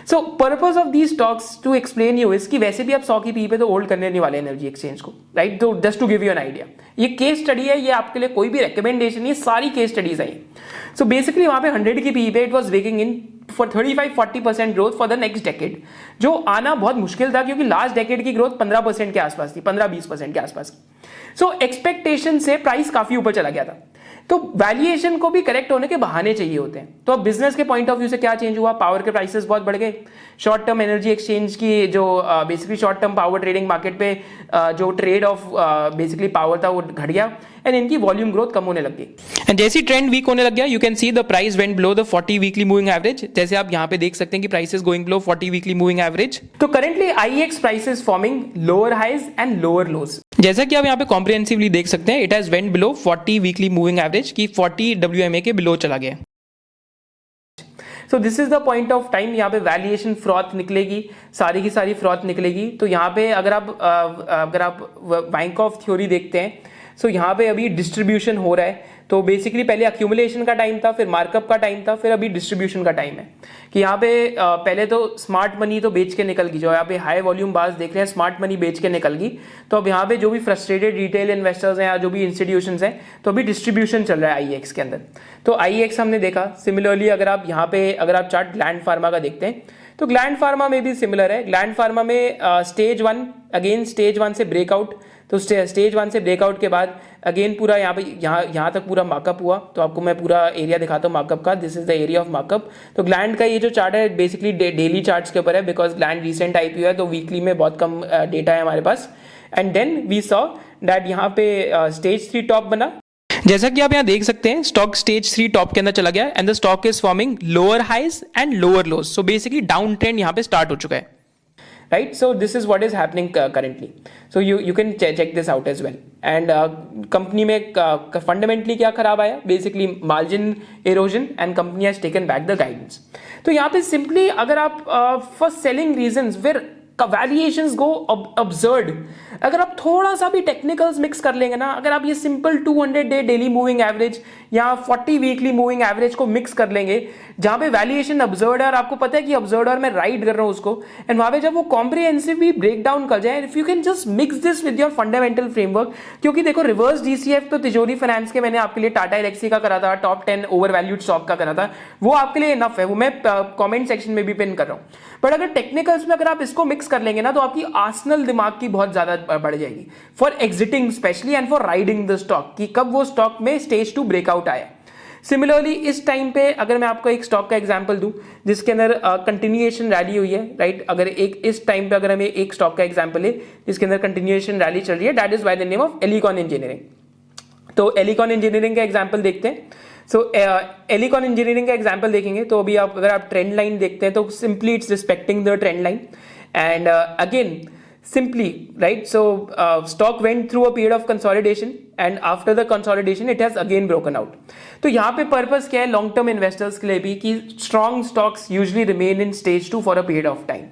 S1: so purpose of these stocks to explain you is कि वैसे भी आप 100 की पी पे तो होल्ड करने नहीं वाले एनर्जी एक्सचेंज को, राइट? तो just to give you an idea, ये केस स्टडी है, ये आपके लिए कोई भी रिकमेंडेशन नहीं, सारी केस स्टडीज आई। सो बेसिकली वहां पे 100 की पी पे it was baking in for 35-40% growth for the next decade, जो आना बहुत मुश्किल था क्योंकि लास्ट डेकेड की ग्रोथ 15% के आसपास थी, 15-20% के आसपास। सो एक्सपेक्टेशन से प्राइस काफी ऊपर चला गया था। तो वैल्यूएशन को भी करेक्ट होने के बहाने चाहिए होते हैं। तो अब बिजनेस के पॉइंट ऑफ व्यू से क्या चेंज हुआ? पावर के प्राइसेस बहुत बढ़ गए, शॉर्ट टर्म एनर्जी एक्सचेंज की जो basically short term power trading market पे जो ट्रेड ऑफ बेसिकली पावर था वो घट गया एंड इनकी वॉल्यूम ग्रोथ कम होने लग गई। एंड जैसी ट्रेंड वीक होने लग गया, you can see the price went below the 40 weekly moving average. जैसे आप यहाँ पे देख सकते हैं कि prices going below 40 weekly moving average. तो currently IEX prices forming lower highs and lower lows. जैसा कि आप यहाँ पे कॉम्प्रिहेंसिवली देख सकते हैं, it has went below 40 weekly moving average की 40 WMA के बिलो चला गया। So this is the point of time, यहाँ पे वैल्यूएशन फ्रॉथ निकलेगी, सारी की सारी फ्रॉथ निकलेगी। तो यहाँ पे अगर आप बैंक ऑफ थ्योरी देखते हैं, सो यहाँ पे अभी डिस्ट्रीब्यूशन हो रहा है। तो बेसिकली पहले अक्यूमुलेशन का टाइम था, फिर मार्कअप का टाइम था, फिर अभी डिस्ट्रीब्यूशन का टाइम है कि यहाँ पे पहले तो स्मार्ट मनी तो बेच के निकल गई, जो यहाँ पे हाई वॉल्यूम बार्स देख रहे हैं स्मार्ट मनी बेच के निकल गई। तो अब यहाँ पे जो भी फ्रस्ट्रेटेड रिटेल इन्वेस्टर्स हैं या जो भी इंस्टीट्यूशंस हैं, तो अभी डिस्ट्रीब्यूशन चल रहा है IEX के अंदर। तो IEX हमने देखा। सिमिलरली अगर आप यहाँ पे चार्ट ग्लैंड फार्मा का देखते हैं, तो ग्लैंड फार्मा में भी सिमिलर है। ग्लैंड फार्मा में स्टेज 1 से ब्रेकआउट, तो स्टेज 1 से ब्रेकआउट के बाद अगेन पूरा यहाँ तक पूरा मार्कअप हुआ। तो आपको मैं पूरा एरिया दिखाता हूँ मार्कअप का। This is the area of markup. तो ग्लैंड का ये जो चार्ट है बेसिकली डेली चार्ट्स के ऊपर है, बिकॉज ग्लैंड रिसेंट IPO है, तो वीकली में बहुत कम डेटा है हमारे पास। And then we saw that यहाँ पे स्टेज 3 टॉप बना। जैसा कि आप यहाँ देख सकते हैं, स्टॉक स्टेज 3 टॉप के अंदर चला गया and the stock is forming lower highs and lower lows. So basically down trend यहाँ पे स्टार्ट हो चुका है, right? So this is what is happening currently. So you can check this out as well. And company में fundamentally क्या खराब आया? Basically margin erosion and company has taken back the guidance. तो यहाँ पे simply अगर आप for selling reasons where valuations go absurd. अगर आप थोड़ा सा भी टेक्निकल्स मिक्स कर लेंगे ना, अगर आप ये simple 200 day daily moving average या 40 वीकली मूविंग एवरेज को मिक्स कर लेंगे, जहां पे वैल्यूएशन अब्सर्ड है और आपको पता है कि अब्सर्ड और मैं राइट कर रहा हूं उसको, एंड वहां पे जब वो कॉम्प्रिहेंसिवली ब्रेक डाउन कर जाए, if you can just mix this with your fundamental framework. क्योंकि देखो रिवर्स डीसीएफ तो तिजोरी फाइनेंस के मैंने आपके लिए टाटा एलेक्सी का करा था, टॉप 10 ओवर वैल्यूड स्टॉक का करा था, वो आपके लिए इनफ है, वो मैं कमेंट सेक्शन में भी पिन कर रहा हूं। बट अगर टेक्निकल्स में अगर आप इसको मिक्स कर लेंगे ना, तो आपकी आर्सनल दिमाग की बहुत ज्यादा बढ़ जाएगी for exiting specially and for riding the stock, कि कब वो स्टॉक में स्टेज 2 ब्रेकआउट आया। सिमिलरली इस टाइम पे अगर मैं आपको एक स्टॉक का एग्जांपल दूं जिसके अंदर कंटिन्यूएशन रैली हुई है, राइट, अगर एक इस टाइम पे अगर हमें एक स्टॉक का एग्जांपल है जिसके अंदर कंटिन्यूएशन रैली चल रही है, that is by the name of Elecon engineering. तो एलिकॉन इंजीनियरिंग का एग्जांपल देखते हैं। सो एलिकॉन इंजीनियरिंग का एग्जांपल देखेंगे तो अभी आप अगर आप ट्रेंड लाइन देखते हैं तो simply it's respecting the trend line, and again simply, right? So stock went through a period of consolidation and after the consolidation it has again broken out. तो यहाँ पे पर्पस क्या है लॉन्ग टर्म इन्वेस्टर्स के लिए भी, कि strong stocks usually remain in stage 2 for a period of time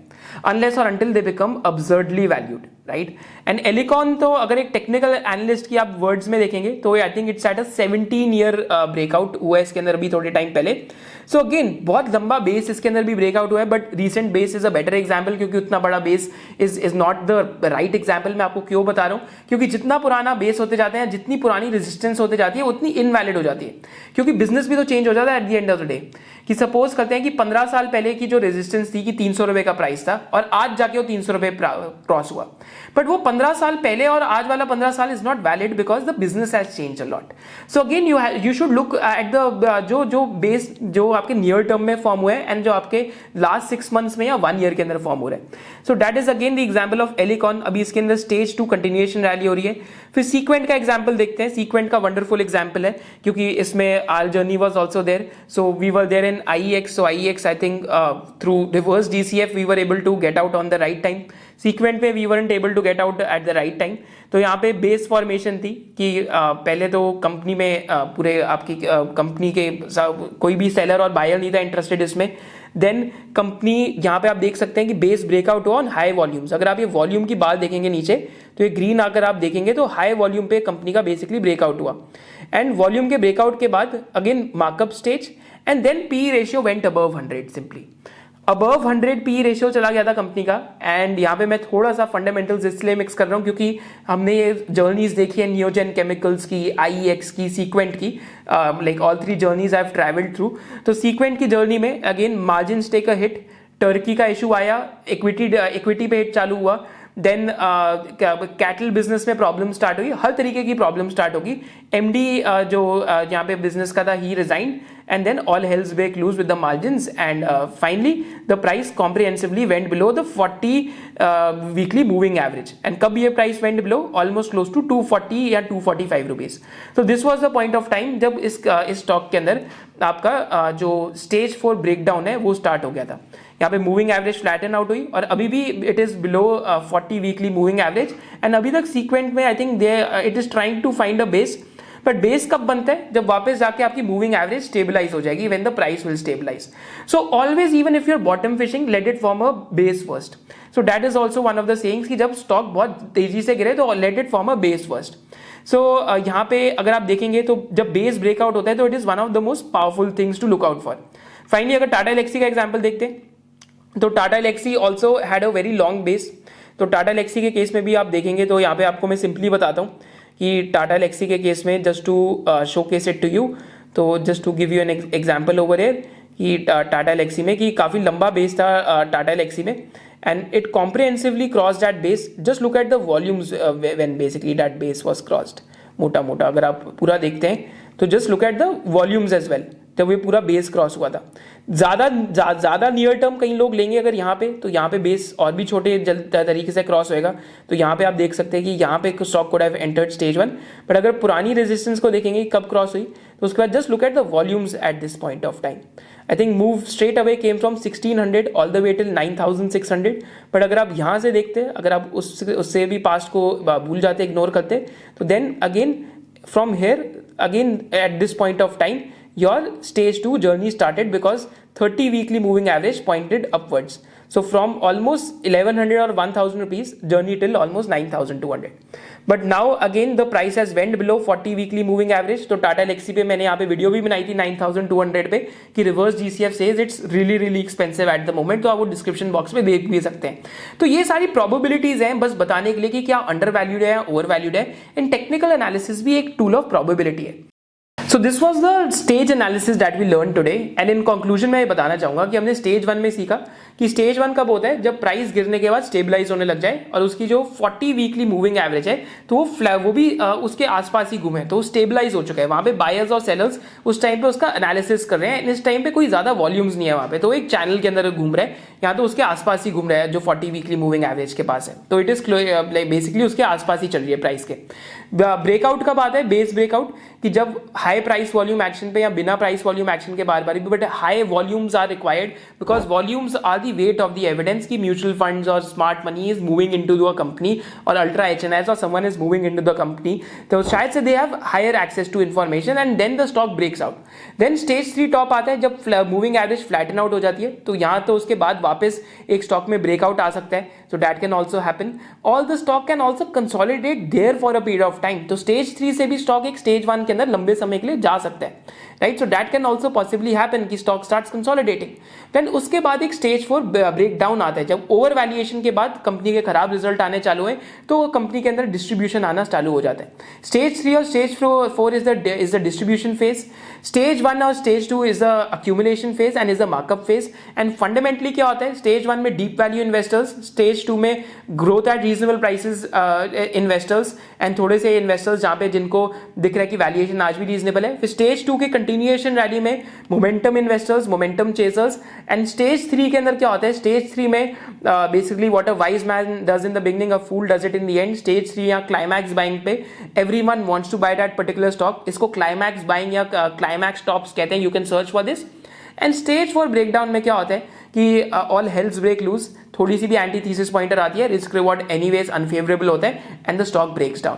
S1: unless or until they become absurdly valued, right? And Elecon तो अगर एक टेक्निकल एनालिस्ट की आप वर्ड्स में देखेंगे तो I think it's at a 17 year breakout हुआ है इसके अंदर अभी थोड़े टाइम पहले। सो अगेन बहुत लंबा बेस इसके अंदर भी ब्रेकआउट हुआ है, but recent base is a better example, क्योंकि उतना बड़ा base is not the right example. मैं आपको क्यों बता रहा हूँ, क्योंकि जितना पुराना बेस होते जाते हैं, जितनी पुरानी रेजिस्टेंस होते जाती है, उतनी इनवैलिड हो जाती है, क्योंकि बिजनेस भी तो चेंज हो जाता है eight the end of the day. कि सपोज करते हैं कि 15 साल पहले की जो रेजिस्टेंस थी कि 300 रुपए का प्राइस था और आज जाके वो 300 रुपए क्रॉस हुआ, बट वो 15 साल पहले और आज वाला 15 साल is not valid because the business has change a lot. So again you should look at the जो बेस जो आपके नियर टर्म में फॉर्म हुए हैं एंड जो आपके लास्ट 6 मंथ्स में या 1 ईयर के अंदर फॉर्म हो रहे हैं। सो that is again the example of Elecon. अभी इसके अंदर स्टेज 2 कंटिन्यूएशन रैली हो रही है। फिर सीक्वेंट का एग्जांपल देखते हैं। सीक्वेंट का वंडरफुल एग्जांपल है क्योंकि इसमें our journey was also there, so we were there in IEX। So IEX I think through reverse DCF we were able to get out on the right time. Sequent पे we weren't able to get out at the right time. तो यहाँ पे base formation थी कि पहले तो company में पूरे आपकी कंपनी के कोई भी सेलर और बायर नहीं था इंटरेस्टेड इसमें। देन कंपनी यहाँ पे आप देख सकते हैं कि बेस ब्रेकआउट हुआ ऑन हाई वॉल्यूम्स। अगर आप ये वॉल्यूम की बात देखेंगे नीचे तो ये ग्रीन आकर आप देखेंगे तो हाई वॉल्यूम पे कंपनी का बेसिकली ब्रेकआउट हुआ, एंड वॉल्यूम के ब्रेकआउट के बाद again markup stage, and then P ratio went above 100। Simply above 100 P ratio चला गया था कंपनी का। एंड यहाँ पे मैं थोड़ा सा फंडामेंटल्स इसलिए मिक्स कर रहा हूँ क्योंकि हमने ये जर्नीज देखी है नियोजन केमिकल्स की, IEX की, सीक्वेंट की, like all 3 journeys I have travelled through. तो सीक्वेंट की जर्नी में again margin take a hit, Turkey का इशू आया, इक्विटी पे हिट चालू हुआ, देन कैटल बिजनेस में प्रॉब्लम स्टार्ट हुई, हर तरीके की प्रॉब्लम स्टार्ट होगी। MD जो यहाँ पे बिजनेस का था ही resigned, and then all hells break loose with the margins, and finally the price comprehensively went below the 40 weekly moving average. And कब ये price went below? Almost close to 240 या 245 rupees. So this was the point of time जब इस stock के अंदर आपका जो stage 4 breakdown है वो स्टार्ट हो गया था। यहाँ पे मूविंग एवरेज फ्लैटन आउट हुई और अभी भी it is below 40 weekly moving average, and अभी तक सीक्वेंट में I think it is trying to find a base. But base कब बनता है? जब वापस जाके आपकी मूविंग एवरेज स्टेबलाइज हो जाएगी, when the price will stabilize. So always even if you're bottom fishing, let it form a base first. So that is also one of the sayings कि जब स्टॉक बहुत तेजी से गिरे तो let it form a base first. So यहाँ पे अगर आप देखेंगे तो जब बेस ब्रेकआउट होता है तो it is one of the most powerful things to look out for. Finally अगर टाटा एलेक्सी का एग्जाम्पल देखते हैं तो Tata Elxsi also had a very long base. तो टाटा एलेक्सी के केस में भी आप देखेंगे तो यहाँ पे आपको मैं सिंपली बताता हूँ कि टाटा एलेक्सी के केस में just to showcase it to you, तो just to give you an example over here कि टाटा एलेक्सी में कि काफ़ी लंबा बेस था टाटा एलेक्सी में, and it comprehensively cross that base. Just look at the volumes when basically that base was crossed. मोटा मोटा अगर आप पूरा देखते हैं तो just look at the volumes as well, जब ये पूरा बेस क्रॉस हुआ था। ज़्यादा नियर टर्म कई लोग लेंगे अगर यहाँ पे, तो यहाँ पे बेस और भी छोटे तरीके से क्रॉस होएगा। तो यहाँ पे आप देख सकते हैं कि यहाँ पे stock could have entered stage 1, but अगर पुरानी रेजिस्टेंस को देखेंगे कब क्रॉस हुई तो उसके बाद just look at the volumes eight this point of time. I think move straight away came from 1600 all the way till 9600। But अगर आप यहाँ से देखते हैं, अगर आप उससे भी पास्ट को भूल जाते, इग्नोर करते, तो then again from here again at this point of time your stage 2 journey started because 30 weekly moving average pointed upwards. So from almost 1100 or 1000 rupees journey till almost 9200. But now again the price has went below 40 weekly moving average. तो Tata Alexei पे मैंने यहाँ पे video भी बनाई थी 9200 पे कि reverse GCF says it's really expensive eight the moment, तो आप वो डिस्क्रिप्शन बॉक्स में देख भी सकते हैं। तो ये सारी प्रोबेबिलिटीज हैं बस बताने के लिए कि क्या अंडर वैल्यूड है, ओवर वैल्यूड है। एंड टेक्निकल एनालिसिस भी एक टूल ऑफ प्रोबेबिलिटी है। So this was the stage analysis that we learned today, and in conclusion मैं ये बताना चाहूंगा कि हमने स्टेज 1 में सीखा कि स्टेज 1 कब होता है, जब प्राइस गिरने के बाद स्टेबलाइज होने लग जाए और उसकी जो 40 वीकली मूविंग एवरेज है तो वो भी उसके आसपास ही घूमे, तो स्टेबलाइज हो चुका है। वहां पे बायर्स और सेलर्स उस टाइम पे उसका एनालिसिस कर रहे हैं। इस टाइम पे कोई ज्यादा वॉल्यूम्स नहीं है वहां पे, तो एक चैनल के अंदर घूम रहा है, यहाँ तो उसके आसपास ही घूम रहा है जो 40 वीकली मूविंग एवरेज के पास है। तो इट इज बेसिकली उसके आसपास ही चल रही है प्राइस के। ब्रेकआउट कब आता है, बेस ब्रेकआउट, कि जब हाई प्राइस वॉल्यूम एक्शन पे या बिना प्राइस वॉल्यूम एक्शन के बार बार, but high volumes are required because volumes are the weight of the evidence कि म्यूचुअल फंड्स और smart money is moving into the company और अल्ट्रा एचएनआईज और someone is moving into the company, तो शायद से they have higher access to information and then the stock breaks out. Then stage 3 top आता है जब moving average flatten out हो जाती है, तो यहाँ तो उसके बाद वापस एक स्टॉक में ब्रेकआउट आ सकता है, so that can also happen. All the stock can also consolidate there for a period of time. तो स्टेज 3 से भी स्टॉक एक स्टेज 1 के अंदर लंबे समय के लिए जा सकता है, right. So that can also possibly happen कि स्टॉक स्टार्ट्स कंसोलिडेटिंग। देन उसके बाद एक स्टेज 4 ब्रेक डाउन आता है जब ओवर वैल्यूएशन के बाद कंपनी के खराब रिजल्ट आने चालू है, तो कंपनी के अंदर डिस्ट्रीब्यूशन आना चालू हो जाता है। स्टेज 3 और stage 4 is the distribution phase. Stage 1 और stage 2 is the accumulation phase and is the markup phase. And fundamentally क्या होता है, स्टेज 1 में डीप वैल्यू इन्वेस्टर्स, स्टेज 2 में growth at reasonable prices investors and थोड़े से इन्वेस्टर्स जहां पे जिनको दिख रहा है कि वैल्यूएशन आज भी रीजनेबल है। फिर स्टेज 2 के कंटिन्यूएशन रैली में momentum investors, momentum chasers. And stage 3 के अंदर क्या होता है, स्टेज 3 में basically what a wise man does in the beginning a fool does it in the end. Stage 3 या क्लाइमैक्स बाइंग पे everyone wants to buy that particular stock, इसको climax buying या क्लाइमैक्स टॉप्स कहते हैं, you can search for this. And stage 4 breakdown में क्या होता है कि ऑल हेल्स ब्रेक लूज, थोड़ी सी भी एंटी थीसिस पॉइंटर आती है, रिस्क रिवॉर्ड एनीवेज अनफेवरेबल होता है and the stock breaks down.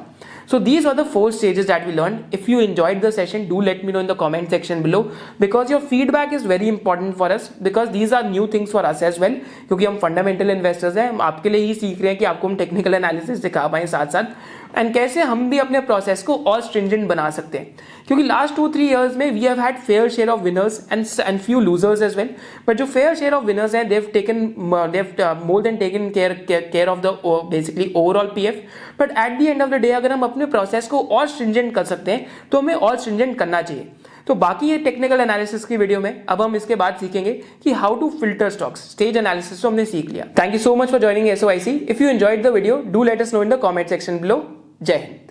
S1: So these are the 4 stages that we learned. If you enjoyed the session, do let me know in the comment section below because your feedback is very important for us because these are new things for us as well. क्योंकि हम fundamental investors हैं, हम आपके लिए ही सीख रहे हैं कि आपको हम टेक्निकल एनालिसिस सिखा पाएं साथ साथ, एंड कैसे हम भी अपने प्रोसेस को और स्ट्रिंजेंट बना सकते हैं। क्योंकि लास्ट 2-3 years में we have had fair share of winners and few losers as well, but जो फेयर शेयर ऑफ विनर्स हैं they've more than taken care of the basically overall PF. But at the end of the day अगर हम अपने process को और stringent कर सकते हैं तो हमें और स्ट्रिंजेंट करना चाहिए। तो बाकी ये टेक्निकल एनालिसिस की वीडियो में अब हम इसके बाद सीखेंगे कि how to filter stocks. Stage analysis तो हमने सीख लिया। Thank you so much for joining SOIC। If you enjoyed the video, do let us know in the comment section below. जय हिंद।